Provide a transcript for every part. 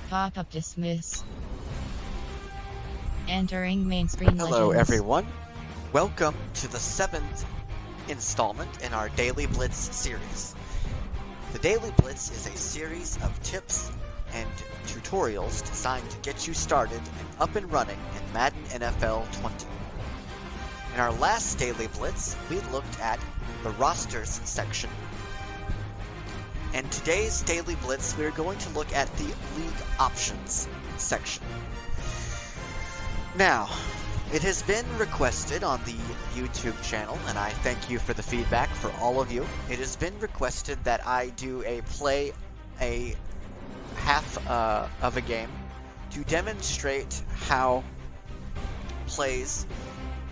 Pop-up dismiss. Entering main screen. Hello Legends. everyone, welcome to the 7th installment in our Daily Blitz series. The Daily Blitz is a series of tips and tutorials designed to get you started and up and running in Madden NFL 20. In our last Daily Blitz, we looked at the rosters section. And today's Daily Blitz, we're going to look at the league options section. Now, it has been requested on the YouTube channel, and I thank you for the feedback for all of you. It has been requested that I do a half of a game to demonstrate how plays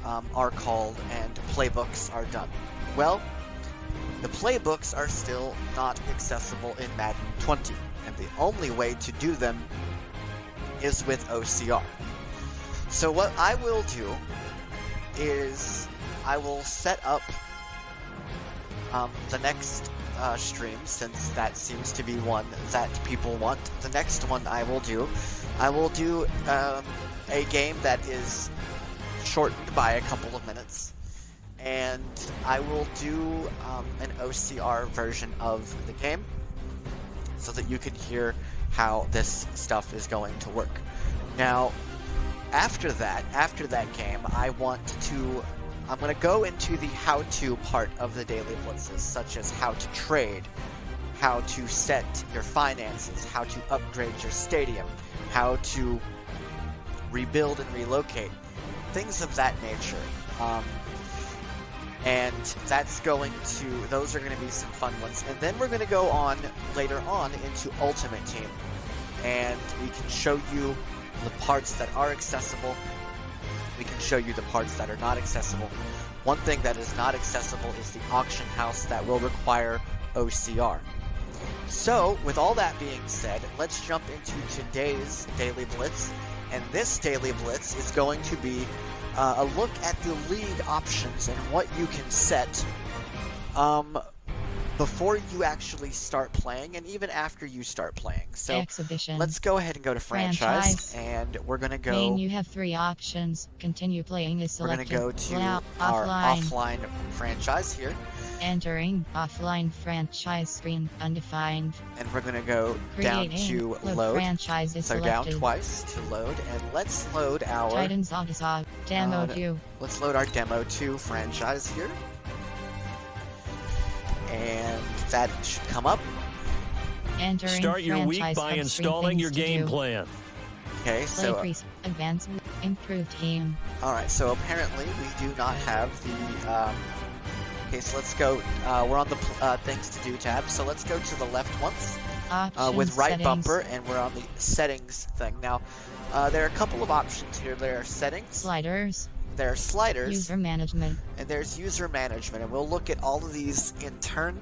are called and playbooks are done. Well, the playbooks are still not accessible in Madden 20, and the only way to do them is with OCR. So what I will do is I will set up the next stream, since that seems to be one that people want. The next one I will do a game that is shortened by a couple of minutes, and I will do an OCR version of the game so that you can hear how this stuff is going to work. Now, after that game, I'm going to go into the how-to part of the daily blitzes, such as how to trade, how to set your finances, how to upgrade your stadium, how to rebuild and relocate, things of that nature. And those are going to be some fun ones. And then we're going to go on later on into Ultimate Team, and we can show you the parts that are accessible. We can show you the parts that are not accessible. One thing that is not accessible is the auction house that will require OCR. So, with all that being said, let's jump into today's Daily Blitz. And this Daily Blitz is going to be a look at the league options and what you can set before you actually start playing, and even after you start playing. So Exhibition. let's go ahead and go to franchise. And we're going to go... Main, you have 3 options. Continue playing is selected. We're going to go to our offline franchise here. Entering offline franchise screen, undefined. And we're going to go down to load. Franchise is so selected. Down twice to load, and let's load our... Titans Autosog, Demo 2. Let's load our Demo 2 franchise here. And that should come up. Entering Start your week franchise by hub installing your screen, things to game do. plan. Okay, so... Play increase, advanced, improved game. Alright, so apparently we do not have the... Okay, so let's go... we're on the Things to Do tab, so let's go to the left once. With right settings. bumper, and we're on the Settings thing. Now, there are a couple of options here. There are Settings. Sliders. There are Sliders. User Management. And there's User Management, and we'll look at all of these in turn.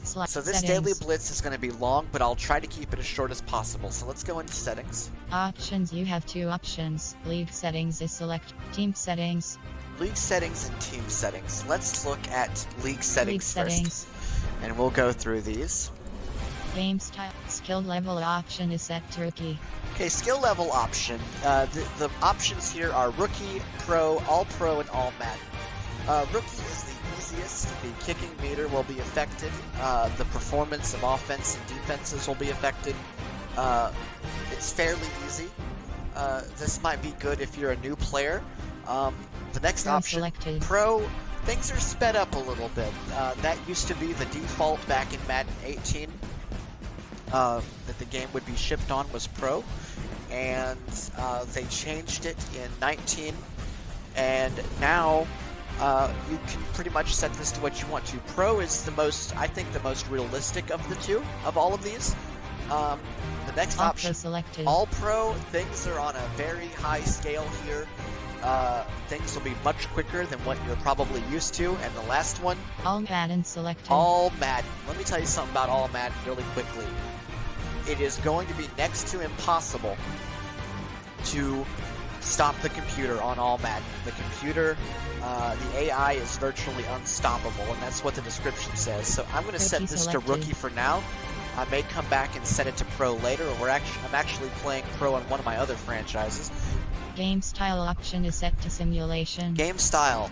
So this settings. Daily Blitz is going to be long, but I'll try to keep it as short as possible. So let's go into Settings. Options. You have 2 options. League settings is select. Team settings. League Settings and Team Settings. Let's look at League Settings first. Settings. And we'll go through these. Game style. Skill level option is set to rookie. Okay, skill level option. The options here are Rookie, Pro, All-Pro, and All-Madden. Rookie is the easiest. The kicking meter will be affected. The performance of offense and defenses will be affected. It's fairly easy. This might be good if you're a new player. The next Pro option, selected. Pro, things are sped up a little bit. That used to be the default back in Madden 18. That the game would be shipped on was Pro, and they changed it in 19, and now you can pretty much set this to what you want to. Pro is I think the most realistic of the two, of all of these. The next option, selected. All Pro, things are on a very high scale here. Things will be much quicker than what you're probably used to. And the last one, All Madden selected. All Madden. Let me tell you something about All Madden really quickly. It is going to be next to impossible to stop the computer on All Madden. The computer, the AI is virtually unstoppable, and that's what the description says. So I'm going to set this to rookie for now. I may come back and set it to pro later, or I'm actually playing pro on one of my other franchises. Game style option is set to simulation. Game style.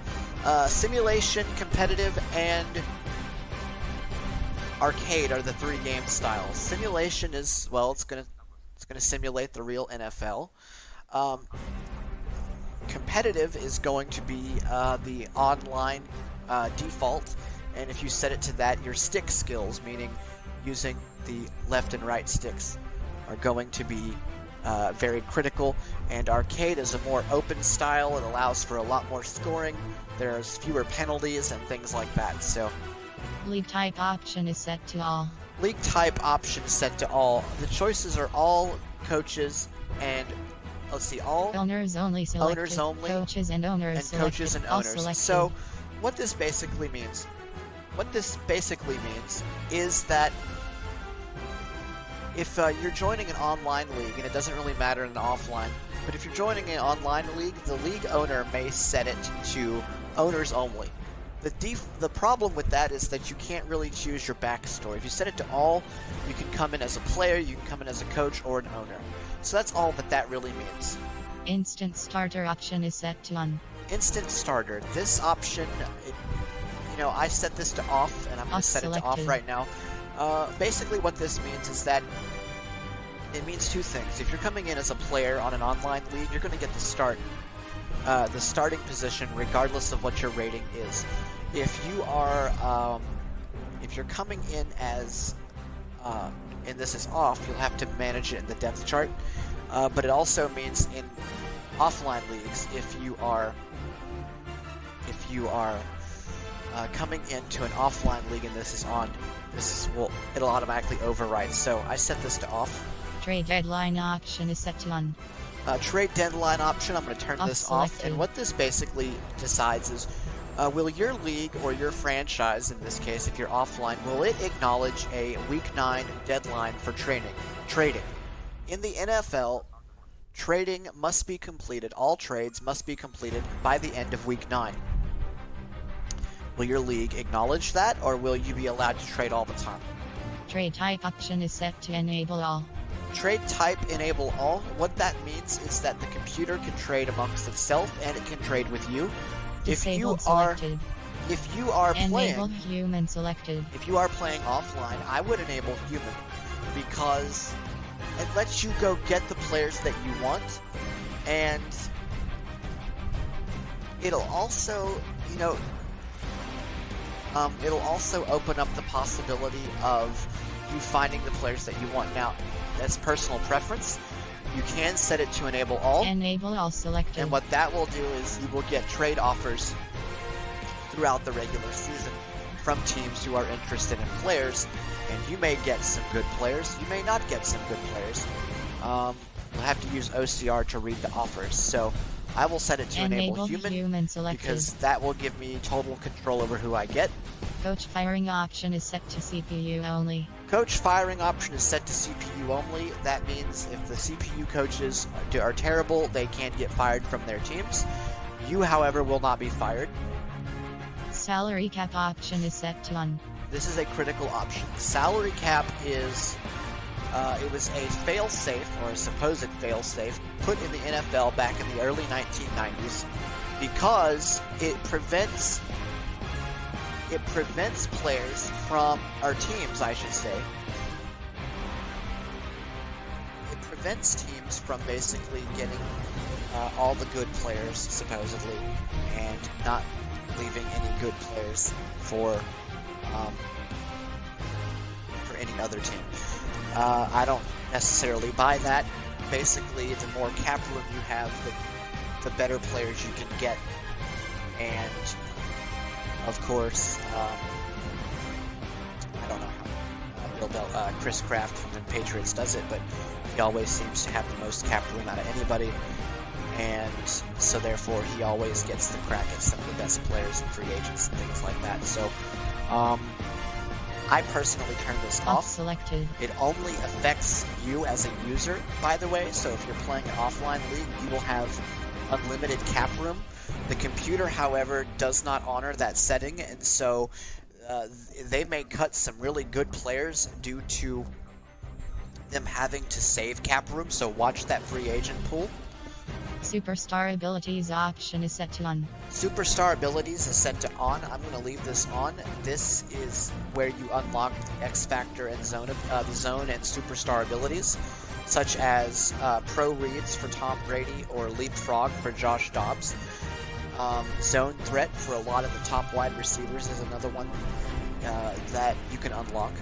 Simulation, competitive, and arcade are the 3 game styles. Simulation is, well, it's gonna simulate the real NFL. Competitive is going to be the online default, and if you set it to that, your stick skills, meaning using the left and right sticks, are going to be very critical. And arcade is a more open style. It allows for a lot more scoring. There's fewer penalties and things like that. So League type option is set to all. League type option is set to all. The choices are all coaches and let's see, all owners only selected. Owners only. Coaches and owners And selected. coaches and All owners. selected. So what this basically means is that if you're joining an online league, and it doesn't really matter in the offline, but if you're joining an online league, the league owner may set it to owners only. The problem with that is that you can't really choose your backstory. If you set it to all, you can come in as a player, you can come in as a coach, or an owner. So that's all that really means. Instant starter option is set to on. Instant starter. This option, I set this to off, and I'm going to set it to off right now. Basically what this means is that it means 2 things. If you're coming in as a player on an online league, you're going to get the starting position regardless of what your rating is. If you're coming in as and this is off, you'll have to manage it in the depth chart. But it also means in offline leagues, if you are coming into an offline league and this is on, it'll automatically overwrite. So I set this to off. Trade deadline option is set to on. Trade deadline option, I'm going to turn this off. And what this basically decides is, will your league or your franchise, in this case, if you're offline, will it acknowledge a Week 9 deadline for trading? In the NFL, trading must be completed. All trades must be completed by the end of Week 9. Will your league acknowledge that, or will you be allowed to trade all the time? Trade type option is set to enable all. Trade type enable all. What that means is that the computer can trade amongst itself and it can trade with you. Disabled selected. If you are enable human selected. If you are playing offline, I would enable human because it lets you go get the players that you want, and it'll also, it'll also open up the possibility of you finding the players that you want. Now, that's personal preference. You can set it to enable all. Enable all selected. And what that will do is you will get trade offers throughout the regular season from teams who are interested in players, and you may get some good players, you may not get some good players. You'll have to use OCR to read the offers. So I will set it to enable human because that will give me total control over who I get. Coach firing option is set to CPU only. Coach firing option is set to CPU only. That means if the CPU coaches are terrible, they can't get fired from their teams. You, however, will not be fired. Salary cap option is set to on. This is a critical option. Salary cap is, it was a fail-safe, or a supposed fail-safe, put in the NFL back in the early 1990s because it prevents players from, or teams, I should say. It prevents teams from basically getting all the good players, supposedly, and not leaving any good players for any other team. I don't necessarily buy that. Basically, the more cap room you have, the better players you can get, and of course, I don't know how Chris Kraft from the Patriots does it, but he always seems to have the most cap room out of anybody, and so therefore he always gets the crack at some of the best players and free agents and things like that. So I personally turn this off. Selected. It only affects you as a user, by the way, so if you're playing an offline league, you will have unlimited cap room. The computer, however, does not honor that setting, and so they may cut some really good players due to them having to save cap room, so watch that free agent pool. Superstar abilities option is set to on. Superstar abilities is set to on. I'm going to leave this on. This is where you unlock the X Factor and zone and superstar abilities, such as pro reads for Tom Brady or leapfrog for Josh Dobbs. Zone threat for a lot of the top wide receivers is another one that you can unlock.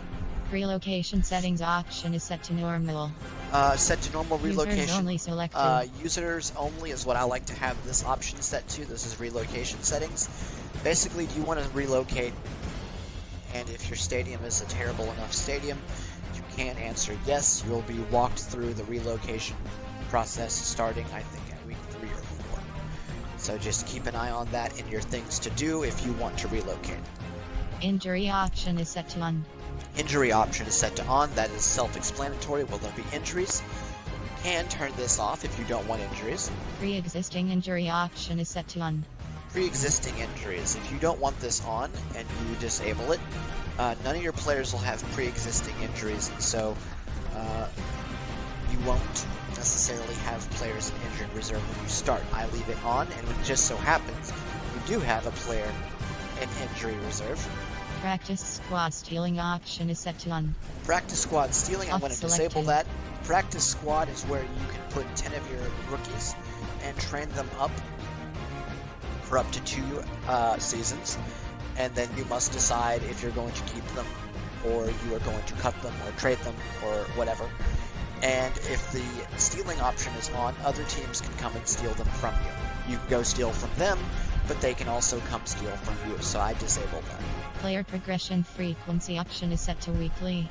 Relocation settings option is set to normal. Set to normal relocation. Users only selected. Users only is what I like to have this option set to. This is relocation settings. Basically, do you want to relocate? And if your stadium is a terrible enough stadium, you can answer yes. You'll be walked through the relocation process starting, I think, at week 3 or 4. So just keep an eye on that in your things to do if you want to relocate. Injury option is set to on. Injury option is set to on. That is self-explanatory. Will there be injuries? You can turn this off if you don't want injuries. Pre-existing injury option is set to on. Pre-existing injuries. If you don't want this on and you disable it, none of your players will have pre-existing injuries, and so you won't necessarily have players in injured reserve when you start. I leave it on, and it just so happens you do have a player in injury reserve. Practice squad stealing option is set to on. Practice squad stealing, I'm going to disable Selected. that. Practice squad is where you can put 10 of your rookies and train them up for up to 2 seasons, and then you must decide if you're going to keep them or you are going to cut them or trade them or whatever. And if the stealing option is on, other teams can come and steal them from you. You can go steal from them, but they can also come steal from you, so I disabled that. Player progression frequency option is set to weekly.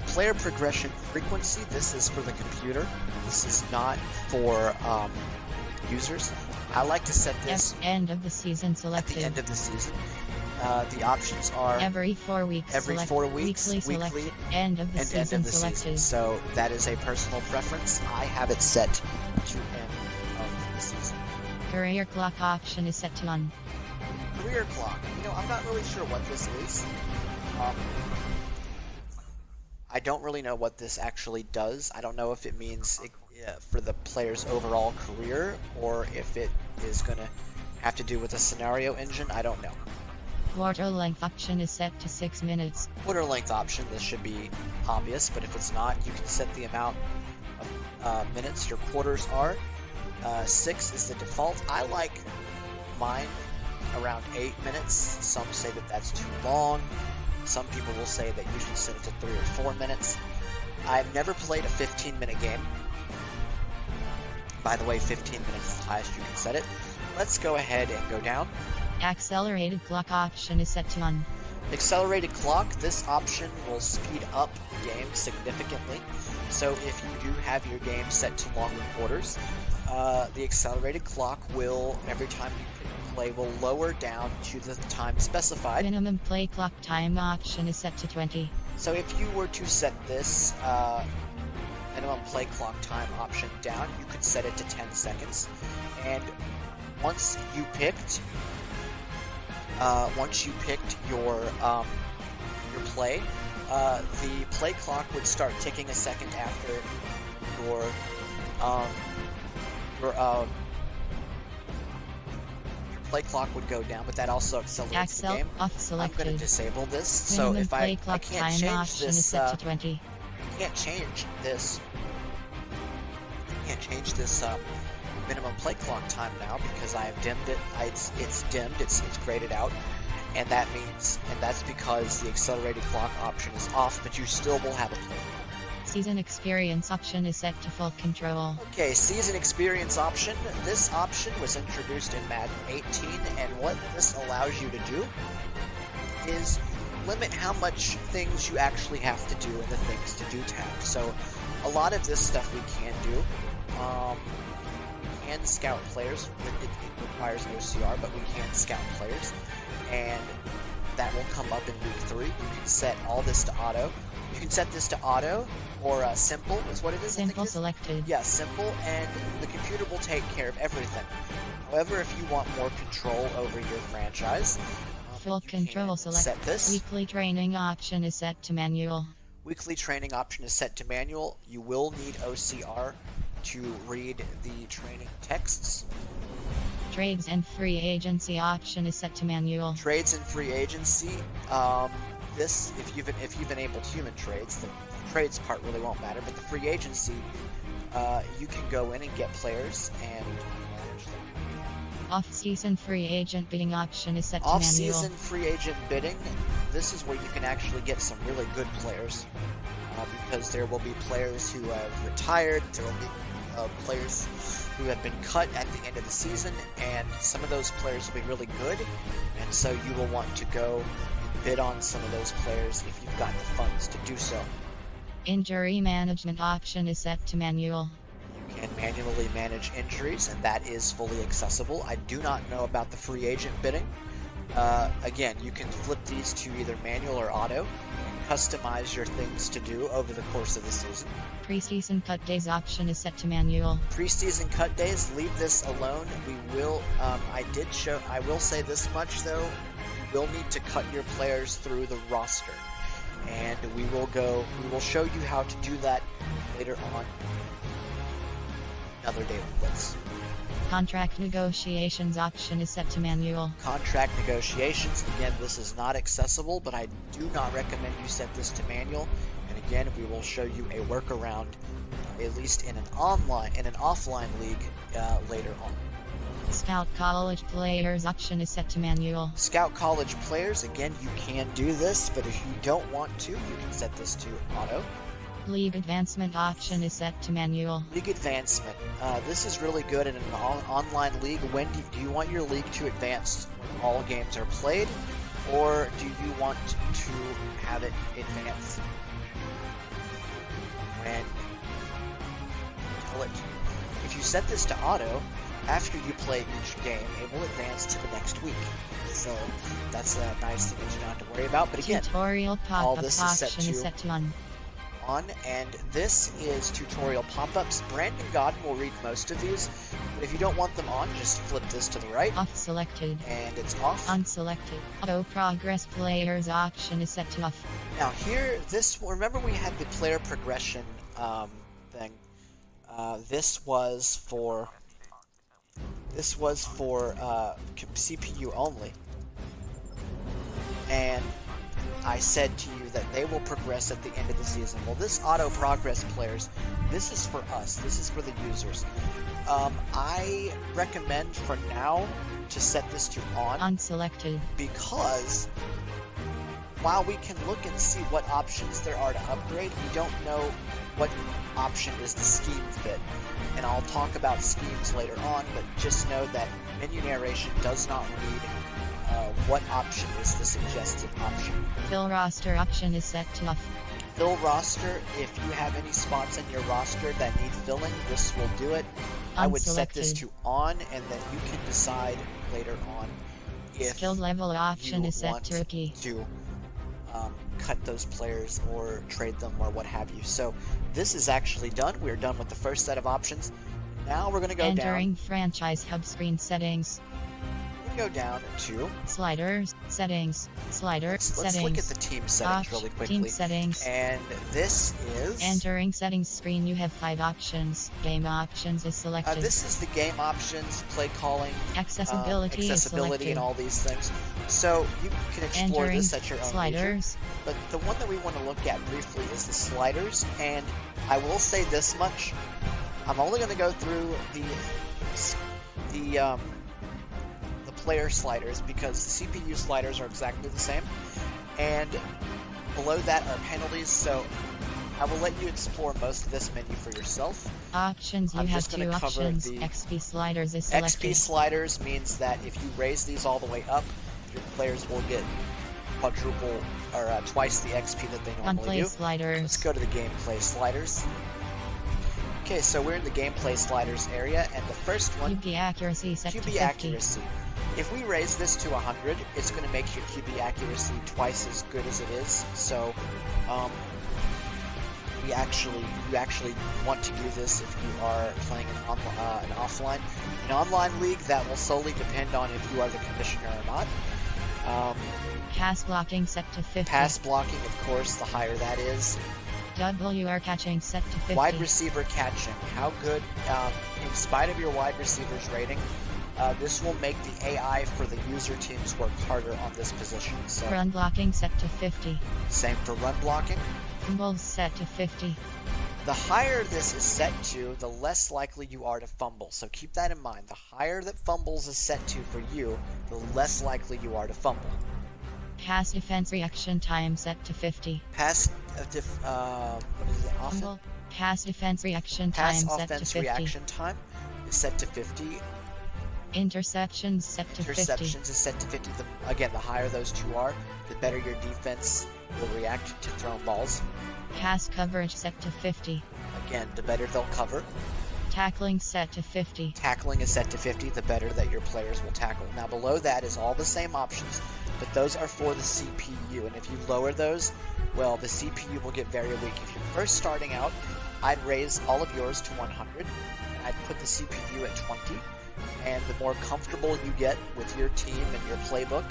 Player progression frequency, this is for the computer. This is not for users. I like to set this End of the season at selected. the end of the season. The options are Every 4 weeks. every select. 4 weeks, Weekly select. weekly, End of the and season end of the selected. season. So that is a personal preference. I have it set to end of the season. Career clock option is set to on. Career clock. I'm not really sure what this is. I don't really know what this actually does. I don't know if it means for the player's overall career or if it is going to have to do with a scenario engine. I don't know. Quarter length option is set to 6 minutes. Quarter length option, this should be obvious, but if it's not, you can set the amount of minutes your quarters are. 6 is the default. I like mine around 8 minutes. Some say that that's too long. Some people will say that you should set it to 3 or 4 minutes. I've never played a 15-minute game. By the way, 15 minutes is the highest you can set it. Let's go ahead and go down. Accelerated clock option is set to on. Accelerated clock, this option will speed up the game significantly. So if you do have your game set to longer quarters, the accelerated clock will, every time you play, will lower down to the time specified. Minimum play clock time option is set to 20. So if you were to set this minimum play clock time option down, you could set it to 10 seconds. And once you picked your play, the play clock would start ticking a second after your play clock would go down, but that also accelerates the game. Off selected. I'm going to disable this, so Minimum if play I clock can't time change option is this, set to 20. can't change this minimum play clock time now because I have dimmed it. It's dimmed. It's graded out, and that's because the accelerated clock option is off, but you still will have a play. Season experience option is set to full control. Okay, season experience option. This option was introduced in Madden 18, and what this allows you to do is limit how much things you actually have to do in the things to do tab. So a lot of this stuff we can do. We can scout players. It requires OCR, but we can scout players, and that will come up in week 3. You can set all this to auto. You can set this to auto or simple is what it is. Simple selected. Yeah, simple, and the computer will take care of everything. However, if you want more control over your franchise, Full you control can select. set this. Weekly training option is set to manual. Weekly training option is set to manual. You will need OCR to read the training texts. Trades and free agency option is set to manual. Trades and free agency. This, if you've enabled human trades, the trades part really won't matter. But the free agency, you can go in and get players and manage them. Off-season free agent bidding option is set to manual. Off-season free agent bidding. This is where you can actually get some really good players, because there will be players who have retired. There will be players who have been cut at the end of the season, and some of those players will be really good, and so you will want to go and bid on some of those players if you've got the funds to do so. Injury management option is set to manual. You can manually manage injuries, and that is fully accessible. I do not know about the free agent bidding. Again, you can flip these to either manual or auto, and customize your things to do over the course of the season. Preseason cut days option is set to manual. Preseason cut days, leave this alone. We will, I will say this much though, you will need to cut your players through the roster. And we will show you how to do that later on. Another day of Blitz. Contract negotiations option is set to manual. Contract negotiations, again, this is not accessible, but I do not recommend you set this to manual. And again, we will show you a workaround, at least in an offline league later on. Scout college players option is set to manual. Scout college players, again, you can do this, but if you don't want to, you can set this to auto. League advancement option is set to manual. League advancement. This is really good in an online league. When do you want your league to advance when all games are played, or do you want to have it advance when if you set this to auto, after you play each game, it will advance to the next week. So that's a nice thing that you don't have to worry about. But again, tutorial all pop-up this option is is set to on. And this is tutorial pop-ups. Brandon Godden will read most of these, but if you don't want them on, just flip this to the right. Off selected. And it's off. Unselected. Auto progress players option is set to off. Now here, remember we had the player progression thing. This was for CPU only. And I said to you that they will progress at the end of the season. Well, this auto progress players, this is for us. This is for the users. I recommend for now to set this to on. Unselected. Because while we can look and see what options there are to upgrade, we don't know what option is the scheme fit. And I'll talk about schemes later on, but just know that menu narration does not read what option is the suggested option. Fill roster option is set to off. Fill roster, if you have any spots in your roster that need filling, this will do it. I would set this to on, and then you can decide later on if skill level option you is set want to rookie. to cut those players or trade them or what have you. So this is actually done. We're done with the first set of options. Now we're going to go Entering down. franchise hub screen settings. Go down to sliders, settings, let's settings. look at the team settings really quickly. Team settings. And this is entering settings screen. You have 5 options. Game options is selected. this is the game options, play calling, accessibility is selected. and all these things. So you can explore entering this at your own sliders. leisure. But the one that we want to look at briefly is the sliders, and I will say this much: I'm only going to go through the player sliders because the CPU sliders are exactly the same, and below that are penalties, so I will let you explore most of this menu for yourself. Options, you have 2 options. XP sliders is selected. XP sliders means that if you raise these all the way up, your players will get quadruple or twice the XP that they normally do. Sliders. Let's go to the gameplay sliders. Okay, so we're in the gameplay sliders area, and the first one, QB accuracy set to QB 50. accuracy. If we raise this to 100, it's going to make your QB accuracy twice as good as it is. So, you actually want to do this if you are playing an offline. An online league, that will solely depend on if you are the commissioner or not. Pass blocking set to 50. Pass blocking, of course, the higher that is. WR catching set to 50. Wide receiver catching. How good, in spite of your wide receiver's rating, this will make the AI for the user teams work harder on this position. So Run blocking set to 50. same for run blocking. Fumbles set to 50. The higher this is set to, the less likely you are to fumble. So keep that in mind. The higher that fumbles is set to for you, the less likely you are to fumble. Pass defense reaction time set to 50. Pass, what is it? Fumble. Pass defense reaction time Pass set to offense 50. reaction time is set to 50. Interceptions set to 50. Interceptions is set to 50. Again, the higher those two are, the better your defense will react to thrown balls. Pass coverage set to 50. Again, the better they'll cover. Tackling set to 50. Tackling is set to 50, the better that your players will tackle. Now below that is all the same options, but those are for the CPU, and if you lower those, well, the CPU will get very weak. If you're first starting out, I'd raise all of yours to 100, and I'd put the CPU at 20, and the more comfortable you get with your team and your playbook,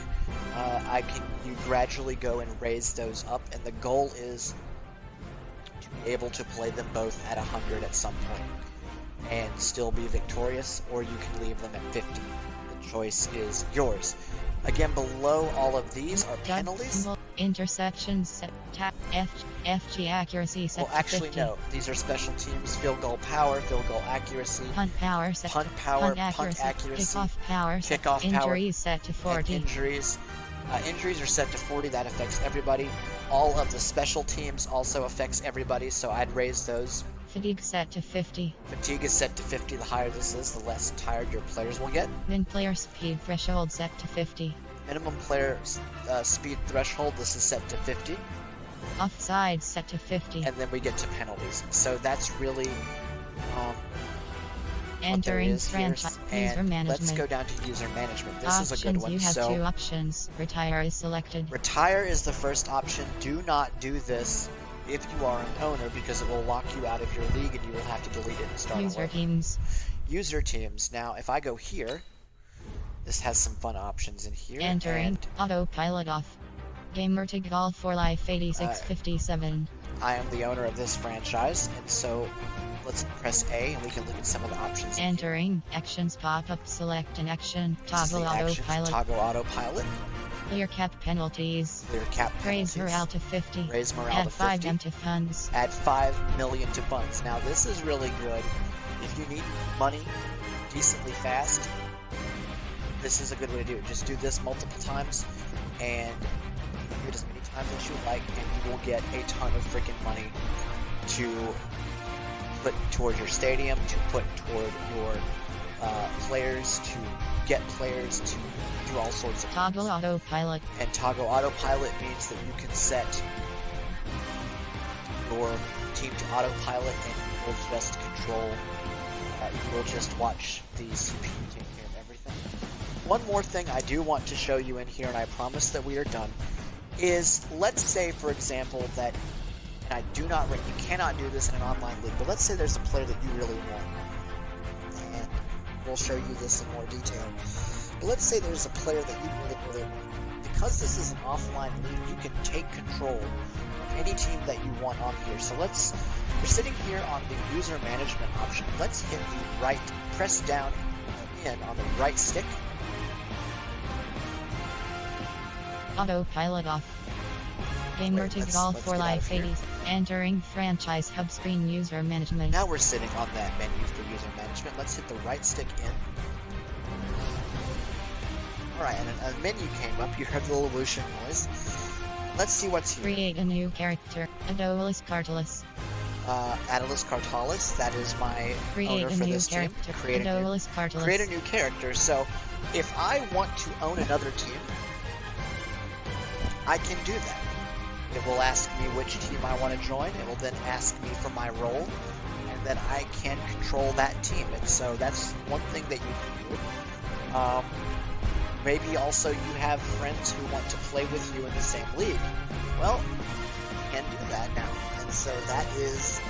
you gradually go and raise those up, and the goal is to be able to play them both at 100 at some point and still be victorious, or you can leave them at 50. The choice is yours. Again, below all of these are penalties. Interceptions set FG accuracy set Well, actually, to 50. no. These are special teams. Field goal power, field goal accuracy, Punt power set punt to power, punt accuracy. Kickoff power set kickoff to power, injuries set to and 40. injuries. Injuries are set to 40. That affects everybody. All of the special teams also affects everybody, so I'd raise those. Fatigue set to 50. Fatigue is set to 50. The higher this is, the less tired your players will get. Min player speed threshold set to 50. Minimum player speed threshold, this is set to 50. Offside set to 50. And then we get to penalties. So that's really Entering franchise user management. Let's go down to user management. This is a good one. You have So two options. Retire is selected. retire is the first option. Do not do this if you are an owner, because it will lock you out of your league and you will have to delete it and start User over. teams. User teams. Now, if I go here, this has some fun options in here. Entering and autopilot off. Gamer to golf for life 8657. I am the owner of this franchise, and so let's press A and we can look at some of the options. Entering actions pop up, select an action, This is toggle the actions, autopilot, toggle autopilot, clear cap penalties, clear cap raise penalties, morale to 50, raise morale add to 5 50, M to funds. add 5 million to funds. Now this is really good. If you need money decently fast, this is a good way to do it. Just do this multiple times and do it as many times as you like, and you will get a ton of freaking money to put toward your stadium, to put toward your players, to get players, to do all sorts of Toggle things. autopilot. And toggle autopilot means that you can set your team to autopilot, and you will just control, you will just watch the CPU take care of everything. One more thing I do want to show you in here, and I promise that we are done, is let's say, for example, that, and I do not, you cannot do this in an online league, but let's say there's a player that you really want, and we'll show you this in more detail. But let's say there's a player that you really want. Because this is an offline league, you can take control of any team that you want on here. So we're sitting here on the user management option. Let's hit the right, press down in on the right stick. Autopilot off. Gamer Wait, to let's golf get for out life of here. 80s. Entering franchise hub screen user management. Now we're sitting on that menu for user management. Let's hit the right stick in. Alright, and a menu came up. You heard the little whooshing noise. Let's see what's here. Create a new character. Adolis Cartalis. Attalus Cartalis, that is my Create owner a for new this team. character. Create a new Adolis Cartalis. create a new character. So if I want to own another team, I can do that. It will ask me which team I want to join. It will then ask me for my role, and then I can control that team. And so that's one thing that you can do. Maybe also you have friends who want to play with you in the same league. Well, you can do that now. And so that is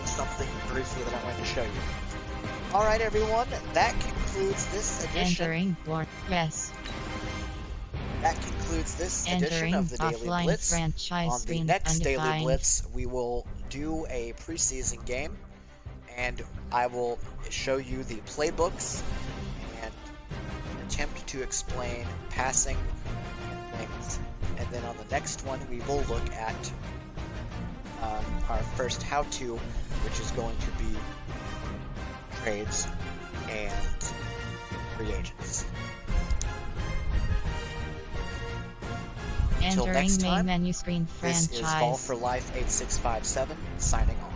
something briefly that I'm going to show you. Alright everyone, that concludes this edition. Entering war. Yes. that concludes this edition Entering of the Daily offline Blitz. franchise On the screen next Daily undefined. Blitz, we will do a preseason game, and I will show you the playbooks and attempt to explain passing and things. And then on the next one, we will look at our first how-to, which is going to be trades and free agents. Until Entering next main time, menu screen this is Ball franchise. for Life 8657 signing off.